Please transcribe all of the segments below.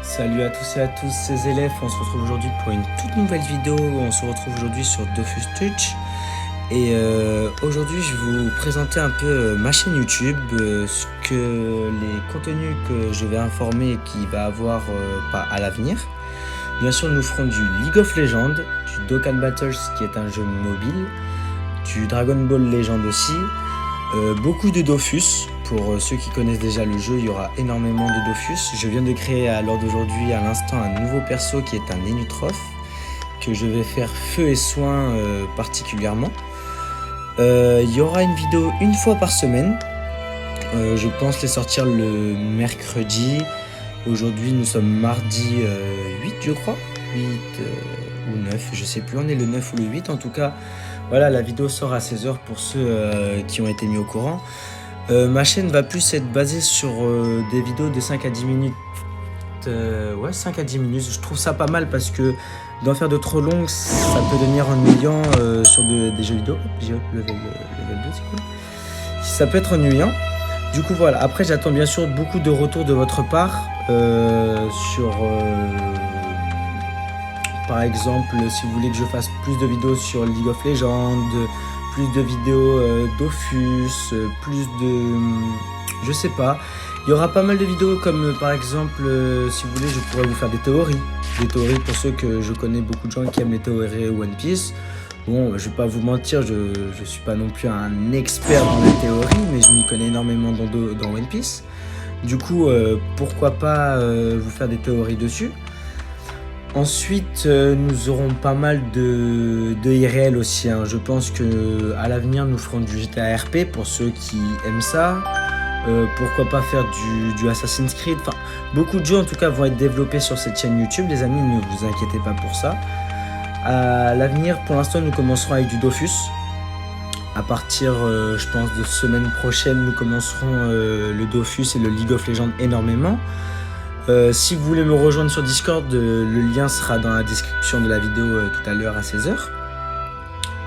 Salut à tous et à tous ces élèves, on se retrouve aujourd'hui pour une toute nouvelle vidéo. On se retrouve aujourd'hui sur Dofus Touch. Et aujourd'hui je vais vous présenter un peu ma chaîne YouTube, ce que les contenus que je vais informer et qui va avoir à l'avenir. Bien sûr nous ferons du League of Legends, du Dokkan Battles qui est un jeu mobile, du Dragon Ball Legend aussi, beaucoup de Dofus. Pour ceux qui connaissent déjà le jeu, il y aura énormément de Dofus. Je viens de créer à l'heure d'aujourd'hui, à l'instant, un nouveau perso qui est un Enutroph, que je vais faire feu et soin particulièrement. Il y aura une vidéo une fois par semaine. Je pense les sortir le mercredi. Aujourd'hui, nous sommes mardi 8, je crois. 8 ou 9, je sais plus. On est le 9 ou le 8. En tout cas, voilà, la vidéo sort à 16h pour ceux qui ont été mis au courant. Ma chaîne va plus être basée sur des vidéos de 5 à 10 minutes. Ouais, 5 à 10 minutes. Je trouve ça pas mal parce que d'en faire de trop longues, ça peut devenir ennuyant sur des jeux vidéo. Level 2, c'est cool. Ça peut être ennuyant. Du coup, voilà. Après, j'attends bien sûr beaucoup de retours de votre part sur... par exemple, si vous voulez que je fasse plus de vidéos sur League of Legends, plus de vidéos Dofus, plus de... je sais pas. Il y aura pas mal de vidéos comme par exemple, si vous voulez, je pourrais vous faire des théories. Des théories pour ceux que je connais, beaucoup de gens qui aiment les théories One Piece. Bon, je vais pas vous mentir, je suis pas non plus un expert dans les théories, mais je m'y connais énormément dans One Piece. Du coup, pourquoi pas vous faire des théories dessus. Ensuite, nous aurons pas mal de IRL aussi. Hein. Je pense qu'à l'avenir, nous ferons du GTA RP pour ceux qui aiment ça. Pourquoi pas faire du Assassin's Creed. Enfin, beaucoup de jeux en tout cas vont être développés sur cette chaîne YouTube. Les amis, ne vous inquiétez pas pour ça. À l'avenir, pour l'instant, nous commencerons avec du Dofus. À partir, je pense, de semaine prochaine, nous commencerons le Dofus et le League of Legends énormément. Si vous voulez me rejoindre sur Discord, le lien sera dans la description de la vidéo tout à l'heure à 16h.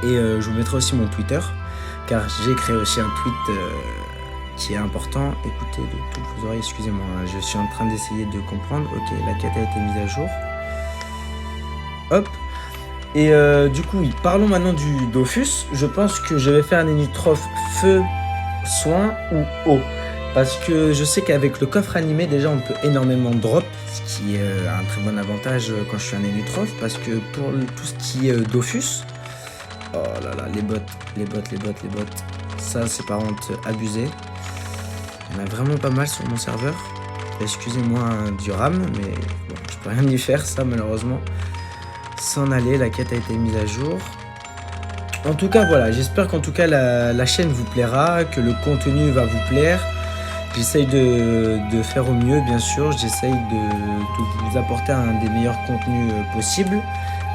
Et je vous mettrai aussi mon Twitter, car j'ai créé aussi un tweet qui est important. Écoutez de toutes vos oreilles, excusez-moi, je suis en train d'essayer de comprendre. Ok, la quête a été mise à jour. Hop. Et du coup, oui, parlons maintenant du Dofus. Je pense que je vais faire un Enutroph feu, soin ou eau. Parce que je sais qu'avec le coffre animé, déjà, on peut énormément drop, ce qui est un très bon avantage quand je suis un Enutroph. Parce que pour tout ce qui est Dofus, oh là là, les bots, ça c'est par contre abusé. Il y en a vraiment pas mal sur mon serveur. Excusez-moi du RAM, mais bon, je peux rien y faire, ça malheureusement. S'en aller, la quête a été mise à jour. En tout cas, voilà, j'espère qu'en tout cas la chaîne vous plaira, que le contenu va vous plaire. J'essaye de faire au mieux, bien sûr. J'essaye de vous apporter un des meilleurs contenus possibles.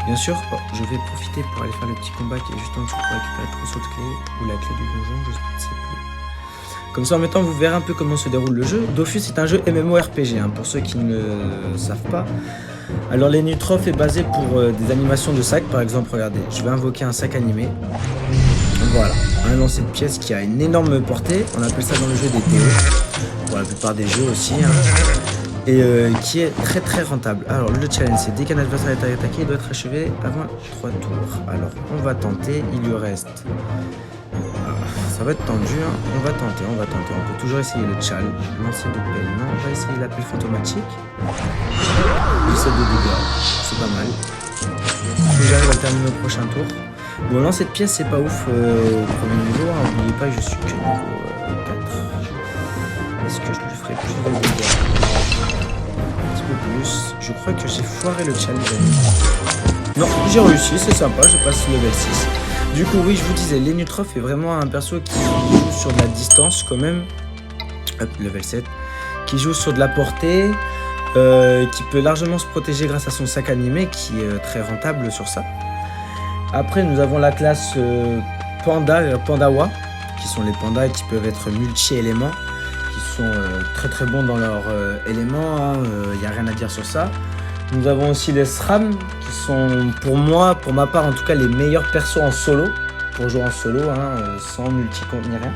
Bien sûr, je vais profiter pour aller faire le petit combat qui est juste en dessous pour récupérer le trousseau de clés ou la clé du donjon, je ne sais plus. Comme ça, en même temps, vous verrez un peu comment se déroule le jeu. Dofus est un jeu MMORPG, hein, pour ceux qui ne savent pas. Alors, l'Enutroph est basé pour des animations de sac. Par exemple, regardez, je vais invoquer un sac animé. Voilà, un lancer de pièces qui a une énorme portée. On appelle ça dans le jeu des TO. Pour la plupart des jeux aussi. Hein. Et qui est très très rentable. Alors, le challenge, c'est dès qu'un adversaire est attaqué, il doit être achevé avant 3 tours. Alors, on va tenter. Il lui reste... ça va être tendu, hein. On va tenter. On peut toujours essayer le chal, lancer de pelle. Non, on va essayer l'appel fantomatique. 17 de dégâts, c'est pas mal. Si j'arrive à le terminer au prochain tour. Bon, lancer de pièces, c'est pas ouf au premier niveau. Hein. N'oubliez pas, je suis que niveau 4. Est-ce que je lui ferai plus de dégâts? Un petit peu plus. Je crois que j'ai foiré le chal, les amis. Non, j'ai réussi, c'est sympa, je passe level 6. Du coup, oui, je vous disais, l'Enutroph est vraiment un perso qui joue sur de la distance quand même. Hop, level 7. Qui joue sur de la portée, qui peut largement se protéger grâce à son sac animé, qui est très rentable sur ça. Après, nous avons la classe Pandawa, qui sont les pandas qui peuvent être multi-éléments, qui sont très très bons dans leurs éléments. Il n'y a rien à dire sur ça. Nous avons aussi les SRAM, qui sont pour moi, pour ma part en tout cas, les meilleurs persos en solo, pour jouer en solo, hein, sans multi-compte ni rien.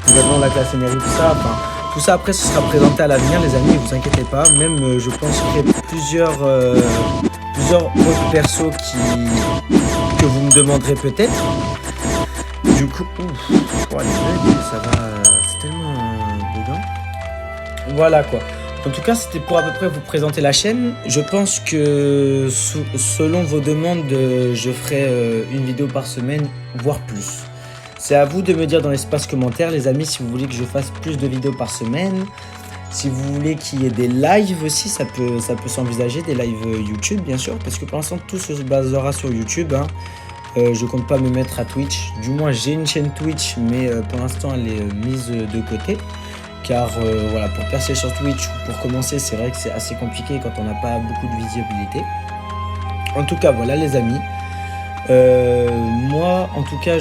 Nous avons la classe Eneritza, enfin, Tout ça après ce sera présenté à l'avenir les amis, ne vous inquiétez pas. Même je pense créer plusieurs autres persos que vous me demanderez peut-être. Du coup, les bugs, ça va, c'est tellement dedans. Voilà quoi. En tout cas, c'était pour à peu près vous présenter la chaîne. Je pense que selon vos demandes, je ferai une vidéo par semaine, voire plus. C'est à vous de me dire dans l'espace commentaire, les amis, si vous voulez que je fasse plus de vidéos par semaine. Si vous voulez qu'il y ait des lives aussi, ça peut s'envisager, des lives YouTube bien sûr, parce que pour l'instant tout se basera sur YouTube. Hein. Je compte pas me mettre à Twitch. Du moins, j'ai une chaîne Twitch, mais pour l'instant, elle est mise de côté. Car voilà, pour percer sur Twitch ou pour commencer, c'est vrai que c'est assez compliqué quand on n'a pas beaucoup de visibilité. En tout cas, voilà les amis. Moi, en tout cas,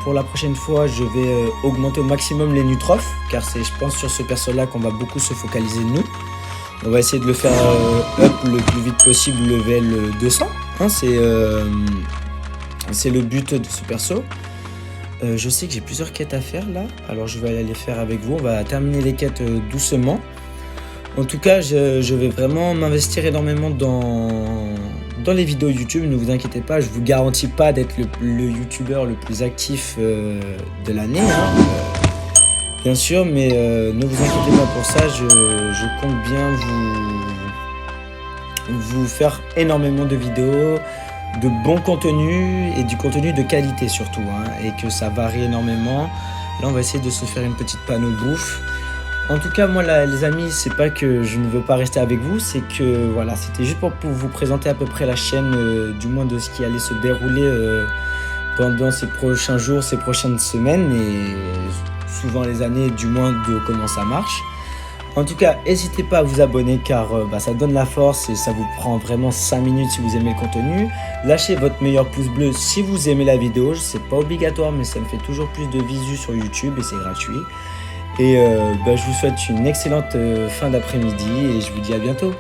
pour la prochaine fois, je vais augmenter au maximum les nutrophes, car c'est, je pense, sur ce perso-là qu'on va beaucoup se focaliser nous. On va essayer de le faire up le plus vite possible, level 200. Hein, c'est le but de ce perso. Je sais que j'ai plusieurs quêtes à faire là, alors je vais aller les faire avec vous. On va terminer les quêtes doucement. En tout cas, je vais vraiment m'investir énormément dans les vidéos YouTube. Ne vous inquiétez pas, je vous garantis pas d'être le youtubeur le plus actif de l'année. Hein, bien sûr, mais ne vous inquiétez pas pour ça. Je compte bien vous faire énormément de vidéos, de bon contenu et du contenu de qualité surtout, hein, et que ça varie énormément. Là on va essayer de se faire une petite panneau bouffe. En tout cas moi là, les amis, c'est pas que je ne veux pas rester avec vous, c'est que voilà, c'était juste pour vous présenter à peu près la chaîne, du moins de ce qui allait se dérouler pendant ces prochains jours, ces prochaines semaines et souvent les années, du moins de comment ça marche. En tout cas, n'hésitez pas à vous abonner car ça donne la force et ça vous prend vraiment 5 minutes si vous aimez le contenu. Lâchez votre meilleur pouce bleu si vous aimez la vidéo. C'est pas obligatoire mais ça me fait toujours plus de visu sur YouTube et c'est gratuit. Et je vous souhaite une excellente fin d'après-midi et je vous dis à bientôt.